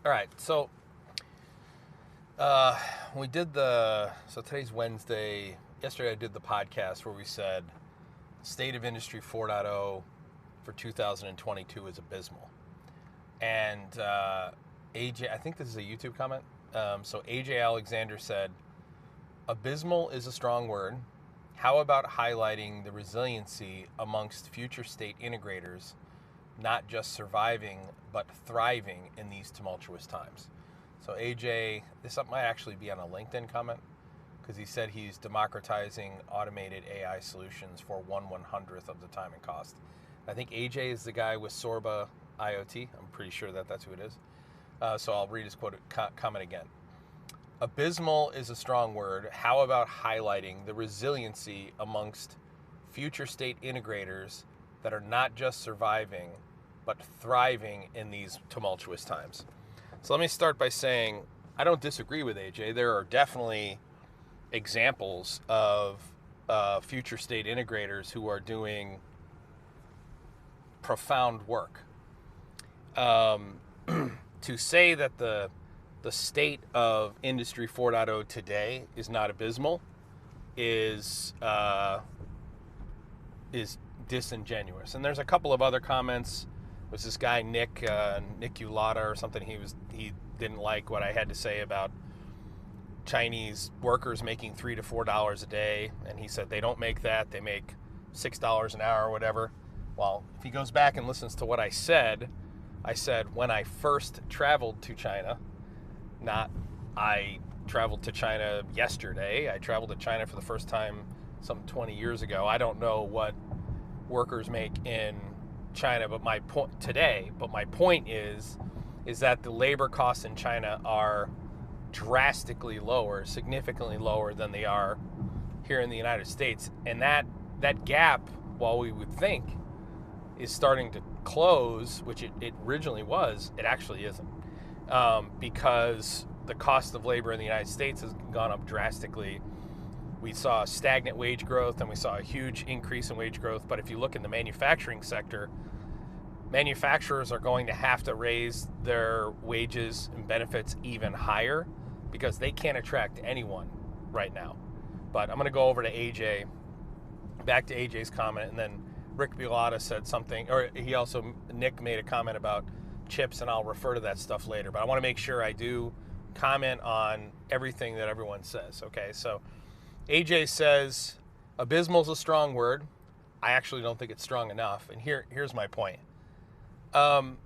All right, so we did so today's Wednesday. Yesterday I did the podcast where we said state of industry 4.0 for 2022 is abysmal. And AJ, I think this is a YouTube comment. So AJ Alexander said, abysmal is a strong word. How about highlighting the resiliency amongst future state integrators, not just surviving, but thriving in these tumultuous times? So AJ, this might actually be on a LinkedIn comment because he said he's democratizing automated AI solutions for 1/100th of the time and cost. I think AJ is the guy with Sorba IoT. I'm pretty sure that's who it is. So I'll read his comment again. Abysmal is a strong word. How about highlighting the resiliency amongst future state integrators that are not just surviving, but thriving in these tumultuous times? So let me start by saying I don't disagree with AJ. There are definitely examples of future state integrators who are doing profound work. To say that the state of Industry 4.0 today is not abysmal is disingenuous. And there's a couple of other comments. It was this guy Nick Ulata or something. He didn't like what I had to say about Chinese workers making $3 to $4 a day, and he said they don't make that. They make $6 an hour or whatever. Well, if he goes back and listens to what I said when I first traveled to China, not I traveled to China yesterday. I traveled to China for the first time some 20 years ago. I don't know what workers make in China, but my point is that the labor costs in China are drastically lower, significantly lower than they are here in the United States. And that gap, while we would think is starting to close, which it originally was, it actually isn't. Because the cost of labor in the United States has gone up drastically. We saw stagnant wage growth and we saw a huge increase in wage growth. But if you look in the manufacturing sector, manufacturers are going to have to raise their wages and benefits even higher because they can't attract anyone right now. But I'm going to go over to AJ, back to AJ's comment, and then Rick Bulata said something, or Nick made a comment about chips, and I'll refer to that stuff later. But I want to make sure I do comment on everything that everyone says. Okay, so AJ says abysmal is a strong word. I actually don't think it's strong enough, and here's my point. The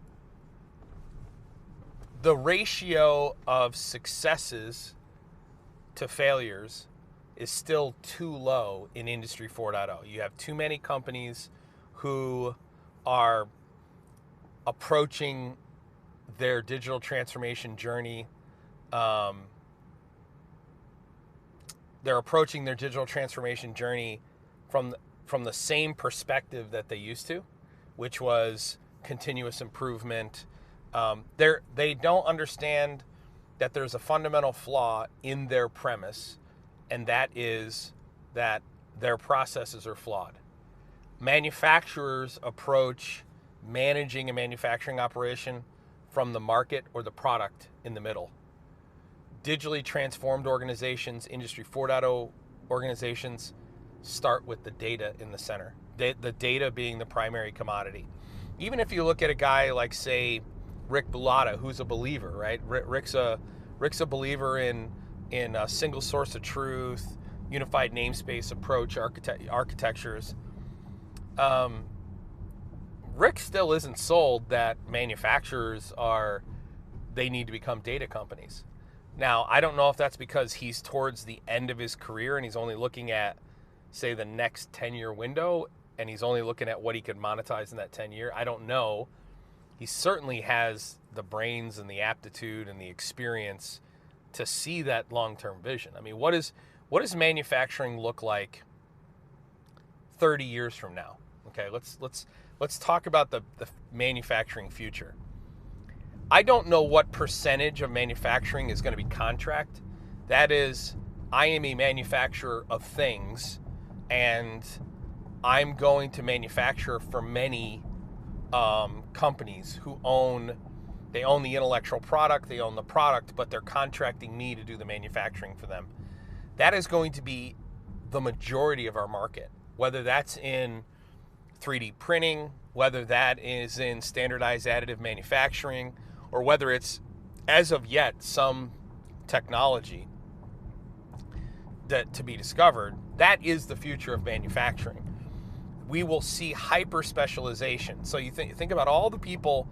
ratio of successes to failures is still too low in Industry 4.0. You have too many companies who are approaching their digital transformation journey. They're approaching their digital transformation journey from the same perspective that they used to, which was continuous improvement. They don't understand that there's a fundamental flaw in their premise, and that is that their processes are flawed. Manufacturers approach managing a manufacturing operation from the market or the product in the middle. Digitally transformed organizations, Industry 4.0 organizations, start with the data in the center. The data being the primary commodity. Even if you look at a guy like, say, Rick Bulata, who's a believer, right? Rick's a believer in a single source of truth, unified namespace approach architectures. Rick still isn't sold that manufacturers they need to become data companies. Now, I don't know if that's because he's towards the end of his career and he's only looking at, say, the next 10-year window, and he's only looking at what he could monetize in that 10-year. I don't know. He certainly has the brains and the aptitude and the experience to see that long-term vision. I mean, what does manufacturing look like 30 years from now? Okay, let's talk about the manufacturing future. I don't know what percentage of manufacturing is going to be contract. That is, I am a manufacturer of things, and I'm going to manufacture for many companies who own They own the intellectual product, they own the product, but they're contracting me to do the manufacturing for them. That is going to be the majority of our market, whether that's in 3D printing, whether that is in standardized additive manufacturing, or whether it's, as of yet, some technology that to be discovered. That is the future of manufacturing. We will see hyper specialization. So you think about all the people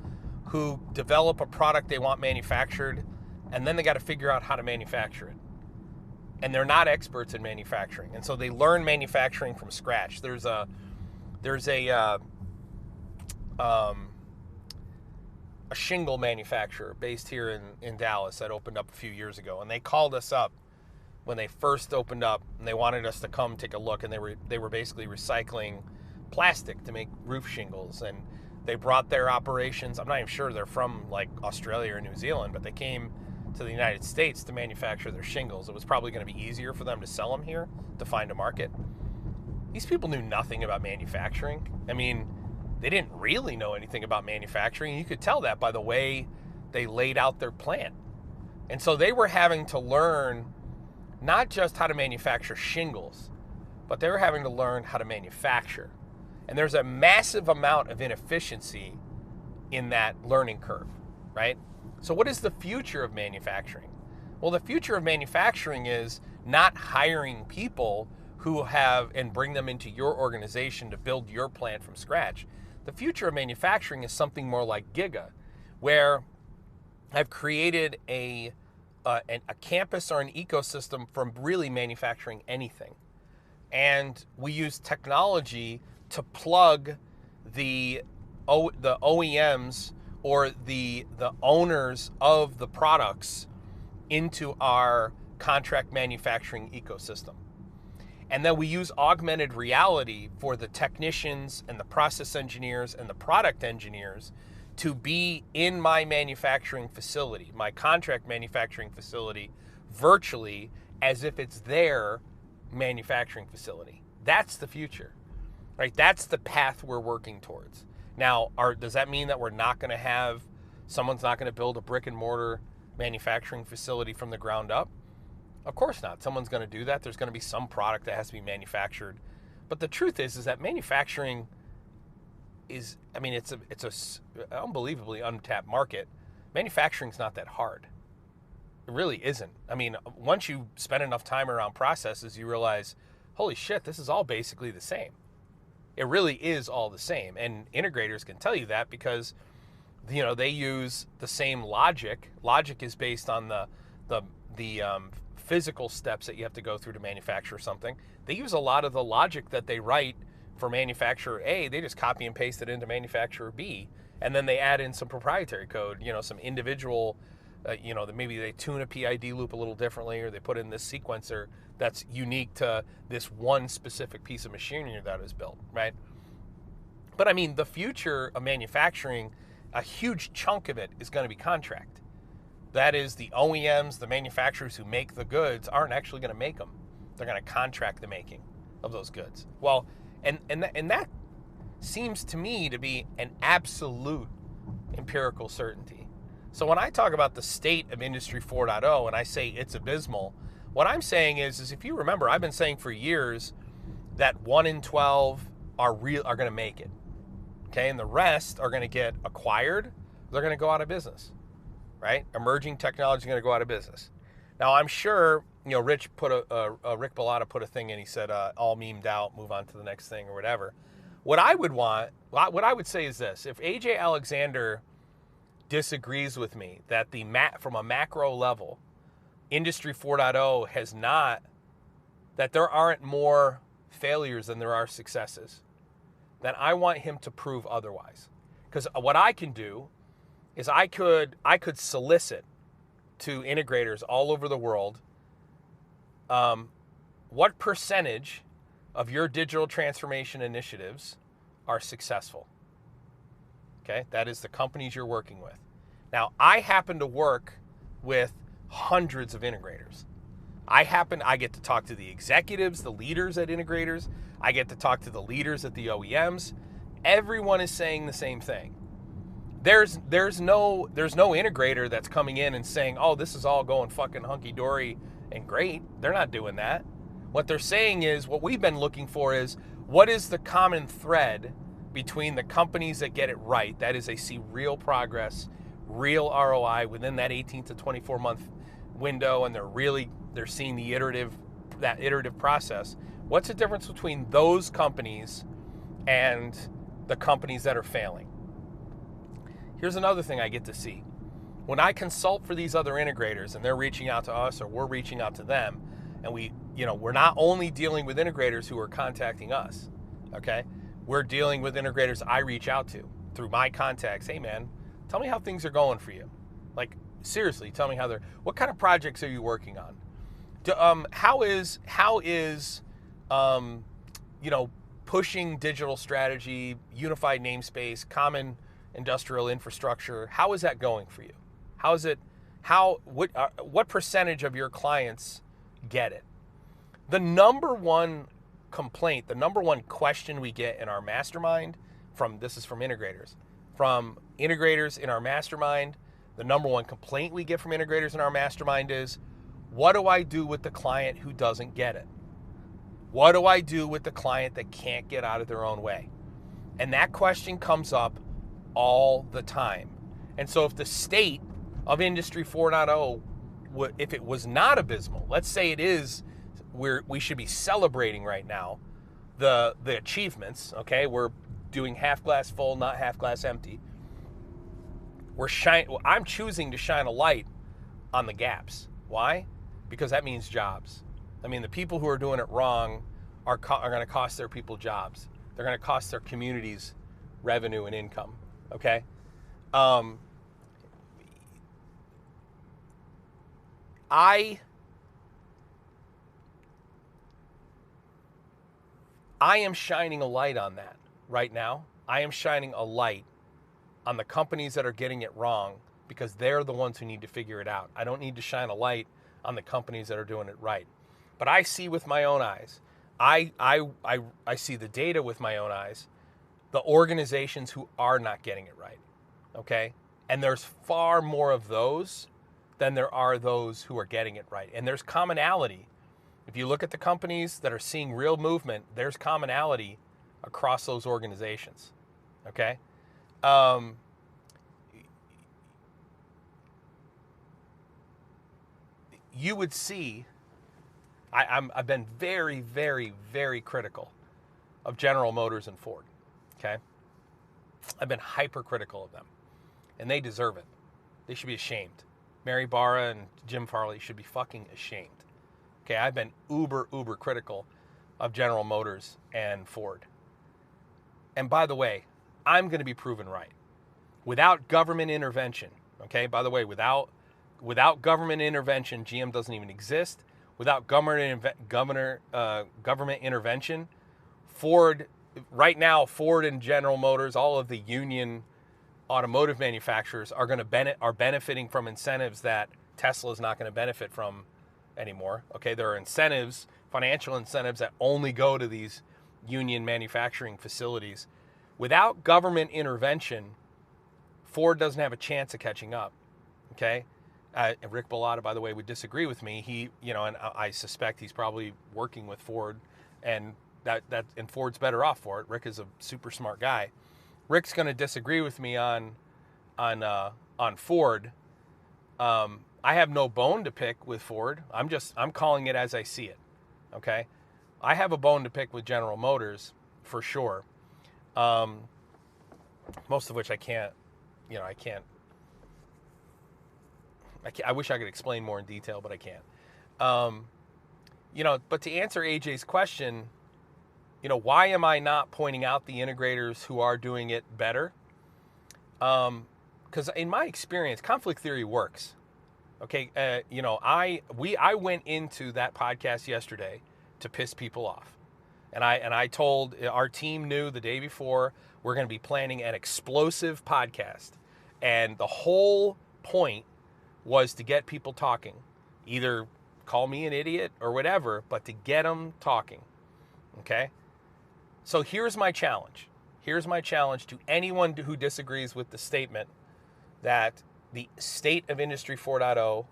who develop a product they want manufactured, and then they got to figure out how to manufacture it. And they're not experts in manufacturing, and so they learn manufacturing from scratch. There's a shingle manufacturer based here in Dallas that opened up a few years ago, and they called us up when they first opened up, and they wanted us to come take a look, and they were basically recycling plastic to make roof shingles, and they brought their operations. I'm not even sure they're from like Australia or New Zealand, but they came to the United States to manufacture their shingles. It was probably going to be easier for them to sell them here, to find a market. These people knew nothing about manufacturing. I mean, they didn't really know anything about manufacturing. You could tell that by the way they laid out their plant. And so they were having to learn not just how to manufacture shingles, but they were having to learn how to manufacture. And there's a massive amount of inefficiency in that learning curve, right? So what is the future of manufacturing? Well, the future of manufacturing is not hiring people who have and bring them into your organization to build your plant from scratch. The future of manufacturing is something more like Giga, where I've created a campus or an ecosystem from really manufacturing anything. And we use technology to plug the OEMs or the owners of the products into our contract manufacturing ecosystem. And then we use augmented reality for the technicians and the process engineers and the product engineers to be in my manufacturing facility, my contract manufacturing facility, virtually as if it's their manufacturing facility. That's the future, right? That's the path we're working towards. Now, does that mean that someone's not going to build a brick and mortar manufacturing facility from the ground up? Of course not. Someone's going to do that. There's going to be some product that has to be manufactured. But the truth is that manufacturing is, I mean, it's a unbelievably untapped market. Manufacturing's not that hard. It really isn't. I mean, once you spend enough time around processes, you realize, holy shit, this is all basically the same. It really is all the same. And integrators can tell you that because, they use the same logic. Logic is based on the physical steps that you have to go through to manufacture something. They use a lot of the logic that they write for manufacturer A. They just copy and paste it into manufacturer B, and then they add in some proprietary code, some individual, maybe they tune a PID loop a little differently, or they put in this sequencer that's unique to this one specific piece of machinery that is built, right? But I mean, the future of manufacturing, a huge chunk of it is going to be contract. That is, the OEMs, the manufacturers who make the goods, aren't actually going to make them. They're going to contract the making of those goods. Well, and that seems to me to be an absolute empirical certainty. So when I talk about the state of Industry 4.0 and I say it's abysmal, what I'm saying is if you remember, I've been saying for years that 1 in 12 are going to make it. Okay, and the rest are going to get acquired. They're going to go out of business. Right? Emerging technology is going to go out of business. Now, I'm sure, Rick Bellotta put a thing in, he said, all memed out, move on to the next thing or whatever. What I would say is this: if AJ Alexander disagrees with me that from a macro level, Industry 4.0 has not, that there aren't more failures than there are successes, then I want him to prove otherwise. Because what I can do is I could solicit to integrators all over the world, what percentage of your digital transformation initiatives are successful? Okay, that is the companies you're working with. Now, I happen to work with hundreds of integrators. I get to talk to the executives, the leaders at integrators. I get to talk to the leaders at the OEMs. Everyone is saying the same thing. there's no integrator that's coming in and saying, oh, this is all going fucking hunky-dory and great. They're not doing that. What they're saying is, what we've been looking for is, what is the common thread between the companies that get it right, that is, they see real progress, real ROI within that 18 to 24 month window, and they're seeing that iterative process. What's the difference between those companies and the companies that are failing? Here's another thing I get to see. When I consult for these other integrators and they're reaching out to us or we're reaching out to them, and we're not only dealing with integrators who are contacting us, okay? We're dealing with integrators I reach out to through my contacts. Hey man, tell me how things are going for you. Like, seriously, tell me what kind of projects are you working on? How is pushing digital strategy, unified namespace, common industrial infrastructure, how is that going for you? What percentage of your clients get it? The number one complaint, the number one question we get in our mastermind this is from integrators in our mastermind, the number one complaint we get from integrators in our mastermind is, what do I do with the client who doesn't get it? What do I do with the client that can't get out of their own way? And that question comes up all the time. And so if the state of Industry 4.0, if it was not abysmal, let's say it is, we should be celebrating right now the achievements, okay? We're doing half glass full, not half glass empty. I'm choosing to shine a light on the gaps. Why? Because that means jobs. I mean, the people who are doing it wrong are going to cost their people jobs. They're going to cost their communities revenue and income, okay? I am shining a light on that right now. I am shining a light on the companies that are getting it wrong because they're the ones who need to figure it out. I don't need to shine a light on the companies that are doing it right. But I see with my own eyes. I see the data with my own eyes, the organizations who are not getting it right, okay? And there's far more of those than there are those who are getting it right. And there's commonality. If you look at the companies that are seeing real movement, there's commonality across those organizations, okay? You would see, I've been very, very, very critical of General Motors and Ford, okay? I've been hypercritical of them, and they deserve it. They should be ashamed. Mary Barra and Jim Farley should be fucking ashamed. Okay, I've been uber critical of General Motors and Ford. And by the way, I'm going to be proven right. Without government intervention, okay? By the way, without government intervention, GM doesn't even exist. Without government intervention, Ford, right now, Ford and General Motors, all of the union automotive manufacturers are benefiting from incentives that Tesla is not going to benefit from anymore. Okay, there are incentives, financial incentives that only go to these union manufacturing facilities. Without government intervention, Ford doesn't have a chance of catching up. Okay, Rick Bellotta, by the way, would disagree with me. And I suspect he's probably working with Ford, and and Ford's better off for it. Rick is a super smart guy. Rick's going to disagree with me on Ford. I have no bone to pick with Ford. I'm calling it as I see it. Okay, I have a bone to pick with General Motors for sure. Most of which I can't. I wish I could explain more in detail, but I can't. But to answer AJ's question, why am I not pointing out the integrators who are doing it better? Because in my experience, conflict theory works. Okay, I went into that podcast yesterday to piss people off, and I told our team knew the day before we're going to be planning an explosive podcast, and the whole point was to get people talking, either call me an idiot or whatever, but to get them talking. Okay, so here's my challenge. Here's my challenge to anyone who disagrees with the statement that the state of Industry 4.0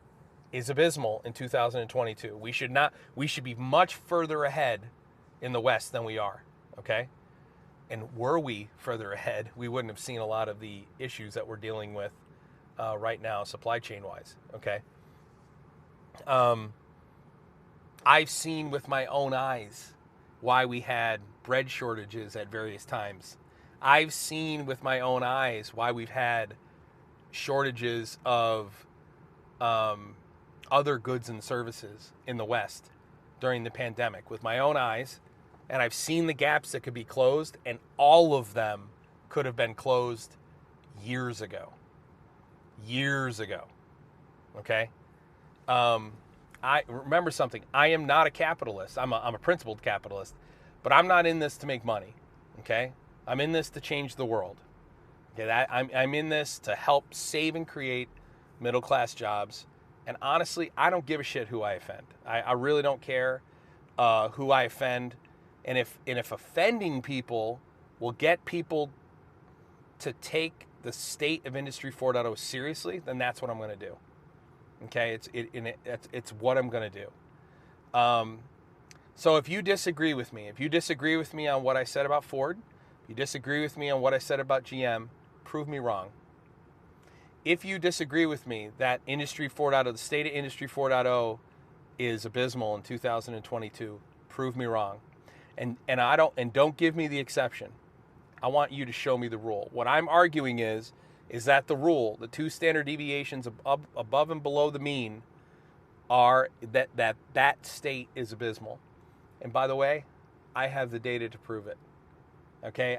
is abysmal in 2022. We should be much further ahead in the West than we are, okay? And were we further ahead, we wouldn't have seen a lot of the issues that we're dealing with right now, supply chain wise, okay? I've seen with my own eyes why we had bread shortages at various times. I've seen with my own eyes why we've had shortages of other goods and services in the West during the pandemic with my own eyes. And I've seen the gaps that could be closed, and all of them could have been closed years ago. Years ago. Okay? I remember something. I am not a capitalist. I'm a principled capitalist, but I'm not in this to make money. Okay? I'm in this to change the world. Okay? I'm in this to help save and create middle-class jobs. And honestly, I don't give a shit who I offend. I really don't care who I offend. And if offending people will get people to take the state of Industry 4.0 seriously, then that's what I'm going to do. Okay, it's what I'm going to do. So if you disagree with me, on what I said about Ford, if you disagree with me on what I said about GM, prove me wrong. If you disagree with me that Industry 4.0, the state of Industry 4.0 is abysmal in 2022, prove me wrong. And don't give me the exception. I want you to show me the rule. What I'm arguing is that the rule, the 2 standard deviations above and below the mean, are that state is abysmal. And by the way, I have the data to prove it. Okay,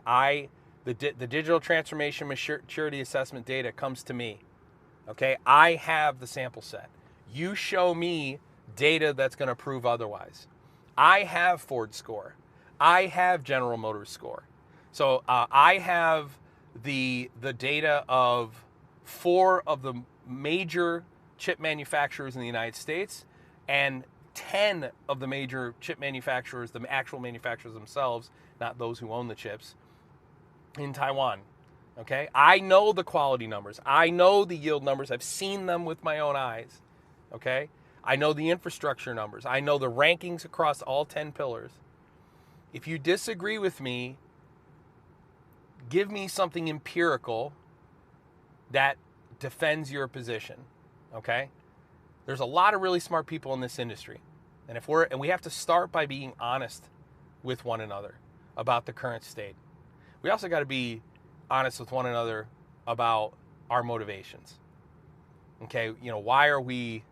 the digital transformation maturity assessment data comes to me. Okay, I have the sample set. You show me data that's going to prove otherwise. I have Ford score. I have General Motors score. So I have the data of 4 of the major chip manufacturers in the United States and 10 of the major chip manufacturers, the actual manufacturers themselves, not those who own the chips, in Taiwan. Okay? I know the quality numbers. I know the yield numbers. I've seen them with my own eyes. Okay? I know the infrastructure numbers. I know the rankings across all 10 pillars. If you disagree with me, give me something empirical that defends your position, okay? There's a lot of really smart people in this industry. And we have to start by being honest with one another about the current state. We also got to be honest with one another about our motivations. Okay, why are we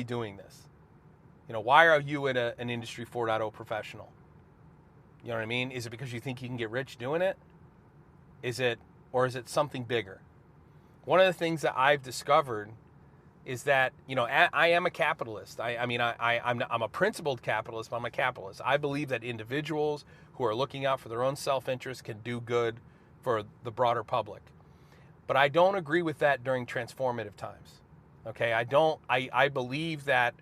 doing this? Why are you an Industry 4.0 professional? You know what I mean? Is it because you think you can get rich doing it? Or is it something bigger? One of the things that I've discovered is that, I am a capitalist. I'm a principled capitalist, but I'm a capitalist. I believe that individuals who are looking out for their own self-interest can do good for the broader public. But I don't agree with that during transformative times. Okay? I believe that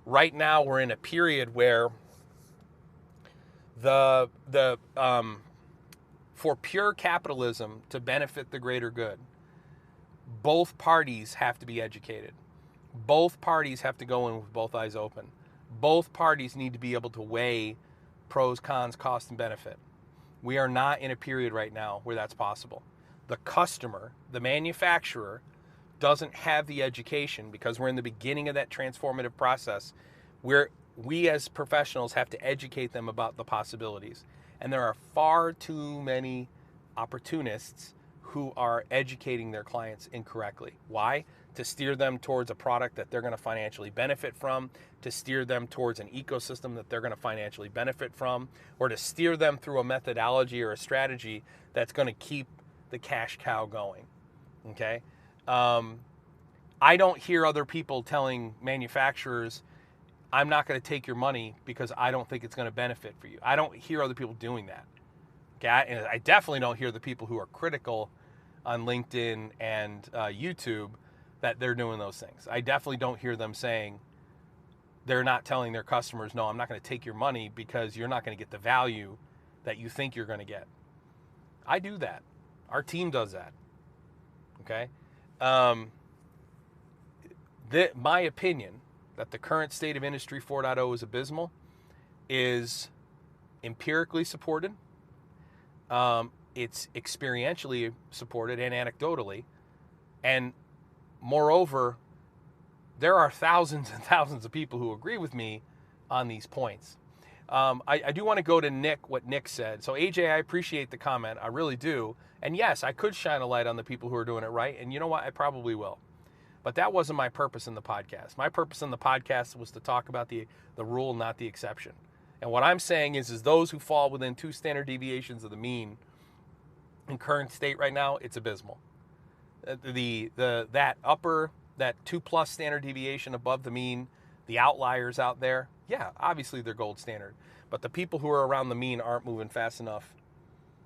right now we're in a period where for pure capitalism to benefit the greater good, both parties have to be educated. Both parties have to go in with both eyes open. Both parties need to be able to weigh pros, cons, cost, and benefit. We are not in a period right now where that's possible. The customer, the manufacturer, doesn't have the education because we're in the beginning of that transformative process where we as professionals have to educate them about the possibilities. And there are far too many opportunists who are educating their clients incorrectly. Why? To steer them towards a product that they're going to financially benefit from, to steer them towards an ecosystem that they're going to financially benefit from, or to steer them through a methodology or a strategy that's going to keep the cash cow going. Okay? I don't hear other people telling manufacturers, I'm not going to take your money because I don't think it's going to benefit for you. I don't hear other people doing that. Okay? And I definitely don't hear the people who are critical on LinkedIn and YouTube that they're doing those things. I definitely don't hear them saying, they're not telling their customers, no, I'm not going to take your money because you're not going to get the value that you think you're going to get. I do that. Our team does that. Okay? My opinion that the current state of Industry 4.0 is abysmal is empirically supported. It's experientially supported and anecdotally. And moreover, there are thousands and thousands of people who agree with me on these points. I do want to go to Nick, what Nick said. So AJ, I appreciate the comment. I really do. And yes, I could shine a light on the people who are doing it right. And you know what? I probably will. But that wasn't my purpose in the podcast. My purpose in the podcast was to talk about the rule, not the exception. And what I'm saying is those who fall within 2 standard deviations of the mean in current state right now, it's abysmal. That 2+ standard deviation above the mean, the outliers out there, yeah, obviously they're gold standard. But the people who are around the mean aren't moving fast enough.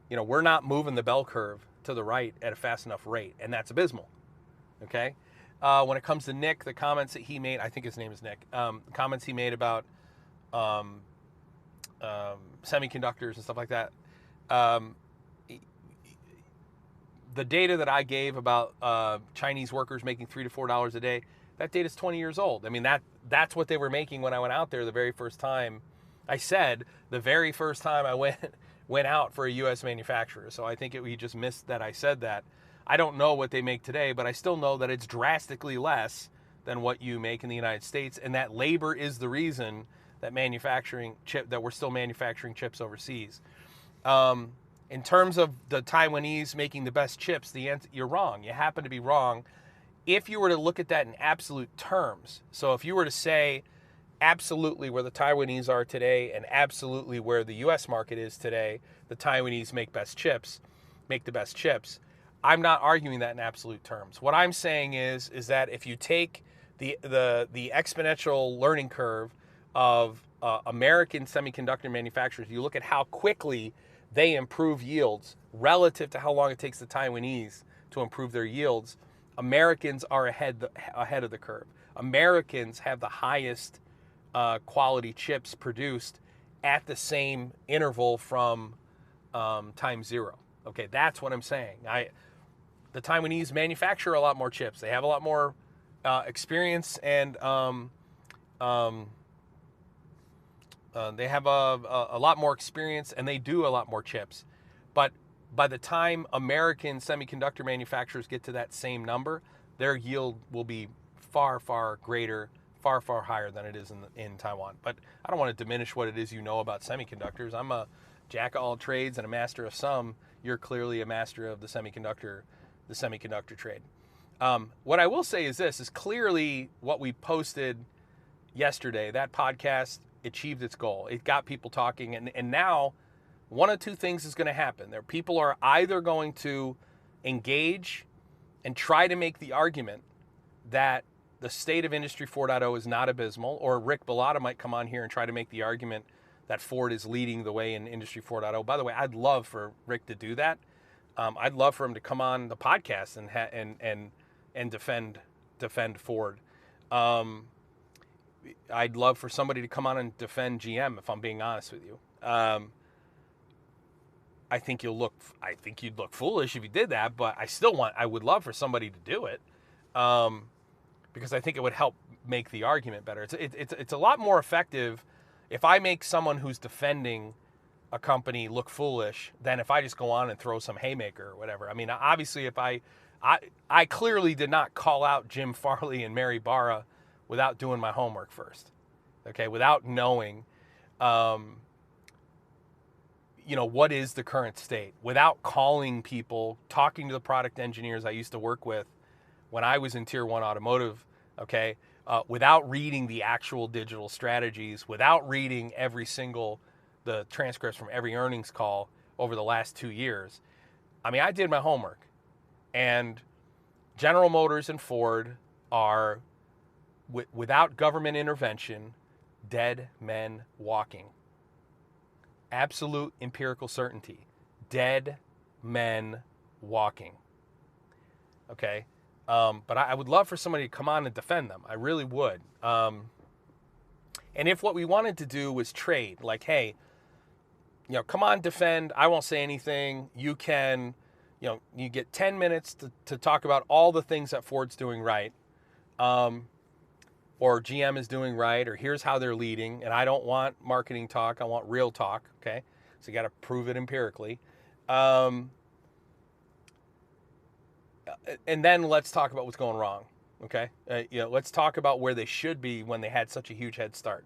We're not moving the bell curve to the right at a fast enough rate, and that's abysmal. Okay? When it comes to Nick, the comments that he made, I think his name is Nick, the comments he made about semiconductors and stuff like that, the data that I gave about Chinese workers making $3 to $4 a day, that data is 20 years old. I mean, that's what they were making when I went out there the very first time. I said the very first time I went out for a U.S. manufacturer. So I think he just missed that I said that. I don't know what they make today, but I still know that it's drastically less than what you make in the United States, and that labor is the reason that we're still manufacturing chips overseas. In terms of the Taiwanese making the best chips, you're wrong. You happen to be wrong. If you were to look at that in absolute terms, so if you were to say absolutely where the Taiwanese are today and absolutely where the U.S. market is today, the Taiwanese make the best chips. I'm not arguing that in absolute terms. What I'm saying is that if you take the exponential learning curve of American semiconductor manufacturers, you look at how quickly they improve yields relative to how long it takes the Taiwanese to improve their yields, Americans are ahead of the curve. Americans have the highest quality chips produced at the same interval from time zero. Okay, that's what I'm saying. The Taiwanese manufacture a lot more chips. They have a lot more experience, and they have a lot more experience, and they do a lot more chips. But by the time American semiconductor manufacturers get to that same number, their yield will be far, far greater, far, far higher than it is in Taiwan. But I don't want to diminish what it is you know about semiconductors. I'm a jack of all trades and a master of some. You're clearly a master of the semiconductor trade. What I will say is this, is clearly what we posted yesterday, that podcast achieved its goal. It got people talking, and now one of two things is going to happen. People are either going to engage and try to make the argument that the state of Industry 4.0 is not abysmal, or Rick Bellotta might come on here and try to make the argument that Ford is leading the way in Industry 4.0. By the way, I'd love for Rick to do that. I'd love for him to come on the podcast and defend Ford. I'd love for somebody to come on and defend GM, if I'm being honest with you. I think you'd look foolish if you did that, but I would love for somebody to do it, because I think it would help make the argument better. It's a lot more effective if I make someone who's defending a company look foolish than if I just go on and throw some haymaker or whatever. I mean, obviously, if I clearly did not call out Jim Farley and Mary Barra without doing my homework first, okay, without knowing, what is the current state, without calling people, talking to the product engineers I used to work with when I was in Tier 1 Automotive, okay, without reading the actual digital strategies, without reading the transcripts from every earnings call over the last 2 years. I mean, I did my homework, and General Motors and Ford are, without government intervention, dead men walking. Absolute empirical certainty. Dead men walking. Okay? But I would love for somebody to come on and defend them. I really would. And if what we wanted to do was trade, like, hey, come on, defend. I won't say anything. You can, you get 10 minutes to talk about all the things that Ford's doing right, or GM is doing right, or here's how they're leading. And I don't want marketing talk. I want real talk. Okay. So you got to prove it empirically. And then let's talk about what's going wrong. Okay. Let's talk about where they should be when they had such a huge head start.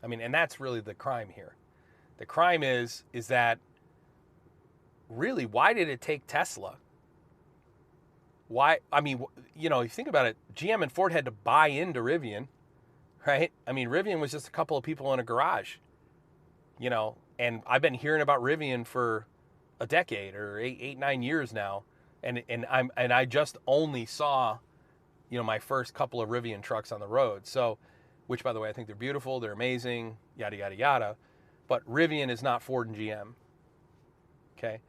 I mean, and that's really the crime here. The crime is that really, why did it take Tesla? Why? I mean, you think about it, GM and Ford had to buy into Rivian, right? I mean, Rivian was just a couple of people in a garage, and I've been hearing about Rivian for a decade or 9 years now. And I just only saw, my first couple of Rivian trucks on the road. So, which by the way, I think they're beautiful, they're amazing, yada, yada, yada. But Rivian is not Ford and GM. Okay.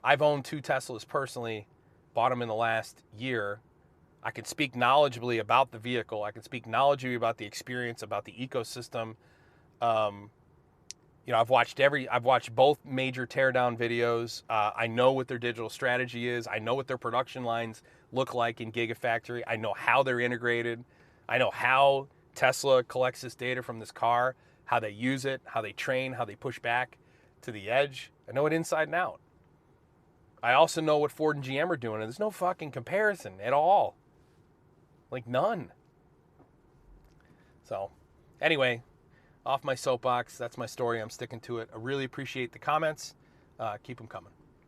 I've owned 2 Teslas personally, bought them in the last year. I can speak knowledgeably about the vehicle. I can speak knowledgeably about the experience, about the ecosystem. I've watched both major teardown videos. I know what their digital strategy is. I know what their production lines look like in Gigafactory. I know how they're integrated. I know how Tesla collects this data from this car, how they use it, how they train, how they push back to the edge. I know it inside and out. I also know what Ford and GM are doing, and there's no fucking comparison at all. Like, none. So, anyway, off my soapbox. That's my story. I'm sticking to it. I really appreciate the comments. Keep them coming.